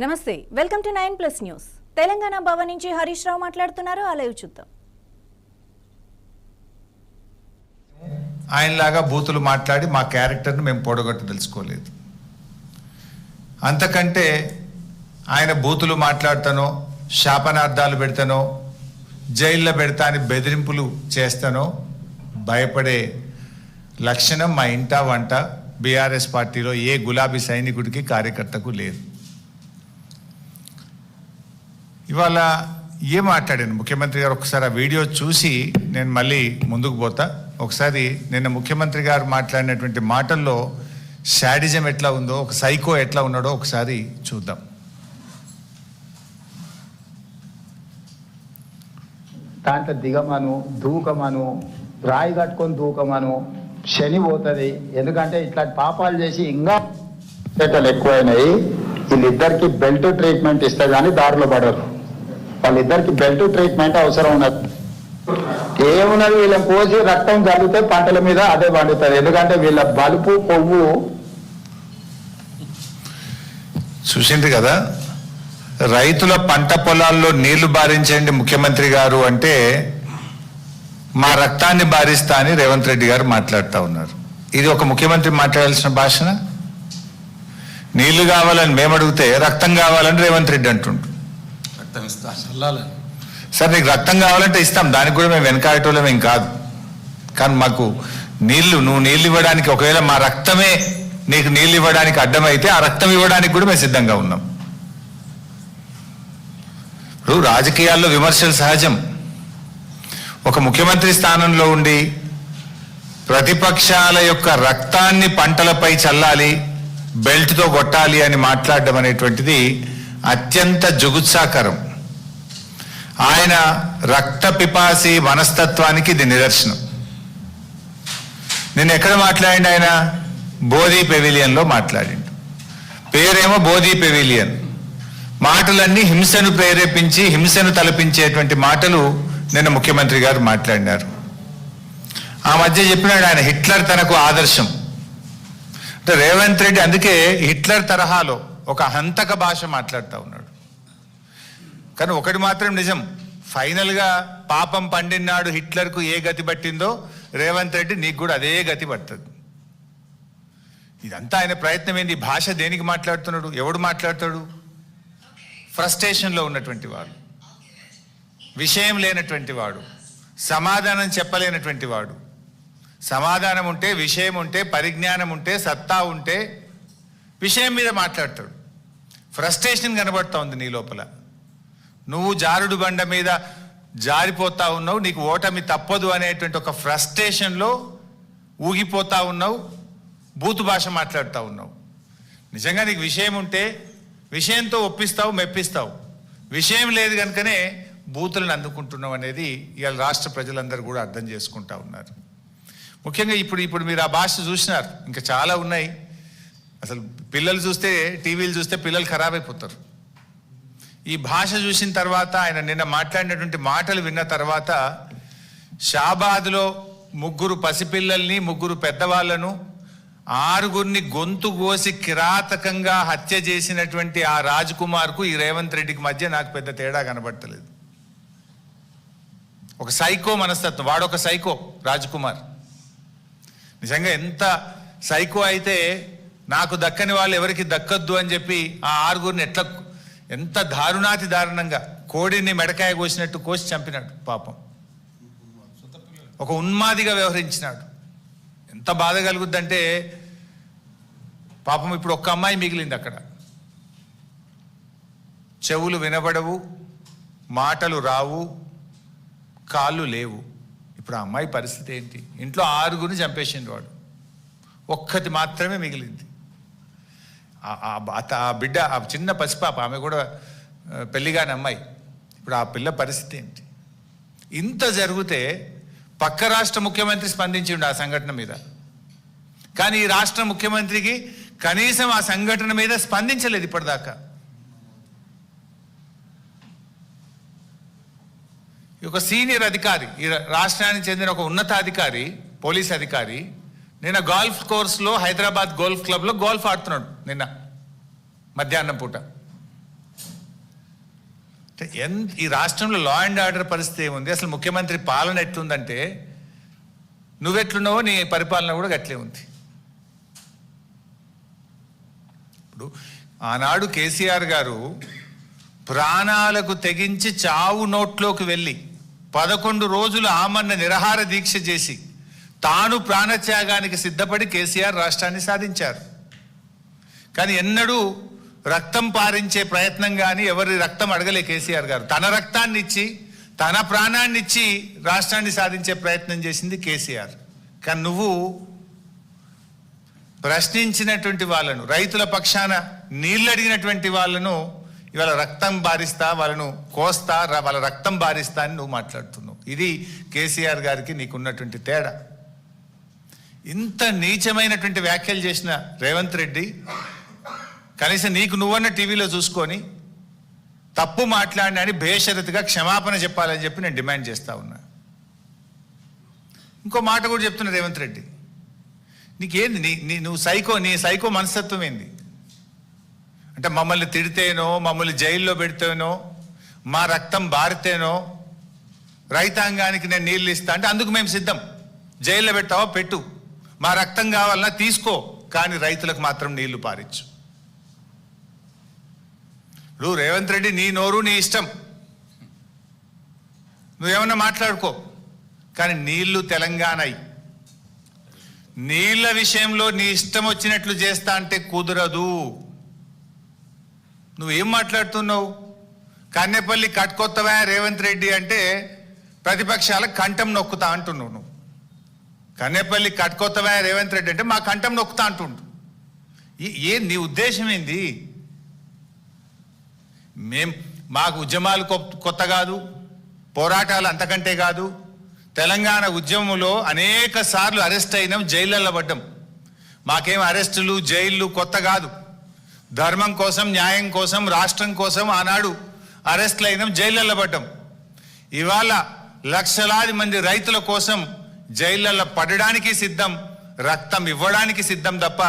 నమస్తే, welcome to 9+ news. Telangana Bhavan నుంచి హరీష్ రావు మాట్లాడుతున్నారు. ఆ లైవ్ చూద్దాం. ఆయనలాగా బూతులు మాట్లాడి మా క్యారెక్టర్ని మేము పొడగొట్టు తెలుసుకోలేదు. అంతకంటే ఆయన బూతులు మాట్లాడతానో, శాపనార్థాలు పెడతానో, జైల్లో పెడతా అని బెదిరింపులు చేస్తానో భయపడే లక్షణం మా ఇంట వంట బీఆర్ఎస్ పార్టీలో ఏ గులాబీ సైనికుడికి కార్యకర్తకు లేదు. ఇవాళ ఏం మాట్లాడాను ముఖ్యమంత్రి గారు, ఒకసారి ఆ వీడియో చూసి నేను మళ్ళీ ముందుకు పోతా. ఒకసారి నిన్న ముఖ్యమంత్రి గారు మాట్లాడినటువంటి మాటల్లో శాడిజం ఎట్లా ఉందో, ఒక సైకో ఎట్లా ఉన్నాడో ఒకసారి చూద్దాం. దాంట్లో దిగమను, దూకమను, రాయి కట్టుకొని దూకమను, శని పోతుంది. ఎందుకంటే ఇట్లాంటి పాపాలు చేసి ఇంకా ఎక్కువైనాయి. వీళ్ళిద్దరికి బెల్ట్ ట్రీట్మెంట్ ఇస్తే కానీ దారిలో పడరు. వాళ్ళిద్దరికి బెల్ట్ ట్రీట్మెంట్ అవసరం ఉన్నది. ఏమున్నది, వీళ్ళని కోసి రక్తం కలిగితే పంటల మీద అదే పండుతుంది. ఎందుకంటే వీళ్ళ బలుపు కొవ్వు చూసింది కదా. రైతుల పంట పొలాల్లో నీళ్లు బారించండి ముఖ్యమంత్రి గారు అంటే మా రక్తాన్ని బారిస్తా అని రేవంత్ రెడ్డి గారు మాట్లాడుతూ ఉన్నారు. ఇది ఒక ముఖ్యమంత్రి మాట్లాడాల్సిన భాషన? నీళ్లు కావాలని మేము అడిగితే రక్తం కావాలని రేవంత్ రెడ్డి అంటుండ్రు. రక్తం ఇస్తా చల్లాలని. సార్ నీకు రక్తం కావాలంటే ఇస్తాం, దానికి కూడా మేము వెనకాడటోళ్ళం ఏం కాదు. కానీ మాకు నువ్వు నీళ్ళు ఇవ్వడానికి, ఒకవేళ మా రక్తమే నీకు నీళ్ళు ఇవ్వడానికి అడ్డమైతే ఆ రక్తం ఇవ్వడానికి కూడా మేము సిద్ధంగా ఉన్నాం. ఇప్పుడు రాజకీయాల్లో విమర్శలు సహజం. ఒక ముఖ్యమంత్రి స్థానంలో ఉండి ప్రతిపక్షాల యొక్క రక్తాన్ని పంటలపై చల్లాలి, బెల్ట్తో కొట్టాలి అని మాట్లాడడం అనేటువంటిది అత్యంత జుగుత్సాకరం. ఆయన రక్త పిపాసి మనస్తత్వానికి ఇది నిదర్శనం. నేను ఎక్కడ మాట్లాడిండు? ఆయన బోధి పెవిలియన్లో మాట్లాడిండు. పేరేమో బోధి పెవిలియన్. మాటలన్నీ హింసను ప్రేరేపించి హింసను తలపించేటువంటి మాటలు నిన్న ముఖ్యమంత్రి గారు మాట్లాడినారు. ఆ మధ్య చెప్పినాడు ఆయన హిట్లర్ తనకు ఆదర్శం అంటే. రేవంత్ రెడ్డి అందుకే హిట్లర్ తరహాలో ఒక హంతక భాష మాట్లాడుతూ ఉన్నాడు. కానీ ఒకటి మాత్రం నిజం, ఫైనల్గా పాపం పండినాడు హిట్లర్కు ఏ గతి పట్టిందో రేవంత్ రెడ్డి నీకు కూడా అదే గతి పడుతుంది. ఇదంతా ఆయన ప్రయత్నం ఏంది? భాష దేనికి మాట్లాడుతున్నాడు? ఎవడు మాట్లాడతాడు? ఫ్రస్ట్రేషన్లో ఉన్నటువంటి వాడు, విషయం లేనటువంటి వాడు, సమాధానం చెప్పలేనటువంటి వాడు. సమాధానం ఉంటే, విషయం ఉంటే, పరిజ్ఞానం ఉంటే, సత్తా ఉంటే విషయం మీద మాట్లాడతాడు. ఫ్రస్ట్రేషన్ కనబడతా ఉంది నీ లోపల. నువ్వు జారుడు బండ మీద జారిపోతా ఉన్నావు, నీకు ఓటమి తప్పదు అనేటువంటి ఒక ఫ్రస్ట్రేషన్లో ఊగిపోతా ఉన్నావు, బూతు భాష మాట్లాడుతూ ఉన్నావు. నిజంగా నీకు విషయం ఉంటే విషయంతో ఒప్పిస్తావు, మెప్పిస్తావు. విషయం లేదు కనుకనే బూతులను అందుకుంటున్నావు అనేది ఇవాళ రాష్ట్ర ప్రజలందరూ కూడా అర్థం చేసుకుంటా ఉన్నారు. ముఖ్యంగా ఇప్పుడు మీరు ఆ భాష చూసినారు, ఇంకా చాలా ఉన్నాయి. అసలు పిల్లలు చూస్తే, టీవీలు చూస్తే పిల్లలు ఖరాబ్ అయిపోతారు. ఈ భాష చూసిన తర్వాత, ఆయన నిన్న మాట్లాడినటువంటి మాటలు విన్న తర్వాత, షాబాద్లో 3 పసిపిల్లల్ని, 3 పెద్దవాళ్లను, 6గురిని గొంతు కోసి కిరాతకంగా హత్య చేసినటువంటి ఆ రాజ్ కుమార్కు ఈ రేవంత్ రెడ్డికి మధ్య నాకు పెద్ద తేడా కనబడతలేదు. ఒక సైకో మనస్తత్వం, వాడొక సైకో రాజ్ కుమార్. నిజంగా ఎంత సైకో అయితే నాకు దక్కని వాళ్ళు ఎవరికి దక్కద్దు అని చెప్పి ఆ 6గురిని ఎంత దారుణాతి దారుణంగా కోడిని మెడకాయ కోసినట్టు కోసి చంపినాడు. పాపం ఒక ఉన్మాదిగా వ్యవహరించినాడు. ఎంత బాధ కలుగుద్దంటే, పాపం ఇప్పుడు ఒక్క అమ్మాయి మిగిలింది అక్కడ. చెవులు వినబడవు, మాటలు రావు, కాళ్ళు లేవు. ఇప్పుడు ఆ అమ్మాయి పరిస్థితి ఏంటి? ఇంట్లో 6గురిని చంపేసిండు వాడు, ఒక్కటి మాత్రమే మిగిలింది. ఆ బిడ్డ, ఆ చిన్న పసిపాప, ఆమె కూడా పెళ్లిగాని అమ్మాయి. ఇప్పుడు ఆ పిల్ల పరిస్థితి ఏంటి? ఇంత జరిగితే పక్క రాష్ట్ర ముఖ్యమంత్రి స్పందించిండు ఆ సంఘటన మీద. కానీ ఈ రాష్ట్ర ముఖ్యమంత్రికి కనీసం ఆ సంఘటన మీద స్పందించలేదు ఇప్పటిదాకా. ఒక సీనియర్ అధికారి, ఈ రాష్ట్రానికి చెందిన ఒక ఉన్నతాధికారి, పోలీస్ అధికారి నిన్న గోల్ఫ్ కోర్స్లో, హైదరాబాద్ గోల్ఫ్ క్లబ్లో గోల్ఫ్ ఆడుతున్నాడు నిన్న మధ్యాహ్నం పూట. ఈ రాష్ట్రంలో లా అండ్ ఆర్డర్ పరిస్థితి ఏముంది, అసలు ముఖ్యమంత్రి పాలన ఎట్లుందంటే నువ్వెట్లున్నావో నీ పరిపాలన కూడా గట్లే ఉంది. ఇప్పుడు ఆనాడు కేసీఆర్ గారు ప్రాణాలకు తెగించి చావు నోట్లోకి వెళ్ళి 11 రోజులు ఆమరణ నిరాహార దీక్ష చేసి తాను ప్రాణత్యాగానికి సిద్ధపడి కేసీఆర్ రాష్ట్రాన్ని సాధించారు. కానీ ఎన్నడూ రక్తం పారించే ప్రయత్నం కానీ ఎవరి రక్తం అడగలే కేసీఆర్ గారు. తన రక్తాన్ని ఇచ్చి తన ప్రాణాన్ని ఇచ్చి రాష్ట్రాన్ని సాధించే ప్రయత్నం చేసింది కేసీఆర్. కానీ నువ్వు ప్రశ్నించినటువంటి వాళ్ళను, రైతుల పక్షాన నీళ్ళు అడిగినటువంటి వాళ్ళను ఇవాళ రక్తం బారిస్తా, వాళ్ళను కోస్తా, వాళ్ళ రక్తం బారిస్తా అని నువ్వు మాట్లాడుతున్నావు. ఇది కేసీఆర్ గారికి నీకున్నటువంటి తేడా. ఇంత నీచమైనటువంటి వ్యాఖ్యలు చేసిన రేవంత్ రెడ్డి కనీసం నీకు నువ్వన్న టీవీలో చూసుకొని తప్పు మాట్లాడినని బేషరతుగా క్షమాపణ చెప్పాలని చెప్పి నేను డిమాండ్ చేస్తా ఉన్నా. ఇంకో మాట కూడా చెప్తున్నా రేవంత్ రెడ్డి, నీకేంది నీ సైకో మనస్తత్వం ఏంది అంటే మమ్మల్ని తిడితేనో మమ్మల్ని జైల్లో పెడితేనో మా రక్తం బారితేనో రైతాంగానికి నేను నీళ్ళు ఇస్తా అంటే అందుకు మేము సిద్ధం. జైల్లో పెట్టావో పెట్టు, మా రక్తం కావాలన్నా తీసుకో, కానీ రైతులకు మాత్రం నీళ్లు పారించు. ఇప్పుడు రేవంత్ రెడ్డి నీ నోరు నీ ఇష్టం, నువ్వేమన్నా మాట్లాడుకో, కానీ నీళ్లు తెలంగాణ నీళ్ల విషయంలో నీ ఇష్టం వచ్చినట్లు చేస్తా అంటే కుదరదు. నువ్వేం మాట్లాడుతున్నావు? కన్నెపల్లి కట్టుకొత్తవా రేవంత్ రెడ్డి అంటే ప్రతిపక్షాల కంఠం నొక్కుతా అంటున్నావు. నువ్వు కన్నెపల్లి కట్టుకొత్తవా రేవంత్ రెడ్డి అంటే మా కంఠం నొక్కుతా అంటుండు. నీ ఉద్దేశం ఏంది? మాకు ఉద్యమాలు కొత్త కాదు, పోరాటాలు అంతకంటే కాదు. తెలంగాణ ఉద్యమంలో అనేక సార్లు అరెస్ట్ అయినాం, జైళ్ళల్లో పడ్డాం. మాకేం అరెస్టులు జైళ్ళు కొత్త కాదు. ధర్మం కోసం, న్యాయం కోసం, రాష్ట్రం కోసం ఆనాడు అరెస్టులు అయినాం, జైళ్ళల్లో పడ్డాం. ఇవాళ లక్షలాది మంది రైతుల కోసం జైళ్ళల్లో పడడానికి సిద్ధం, రక్తం ఇవ్వడానికి సిద్ధం తప్ప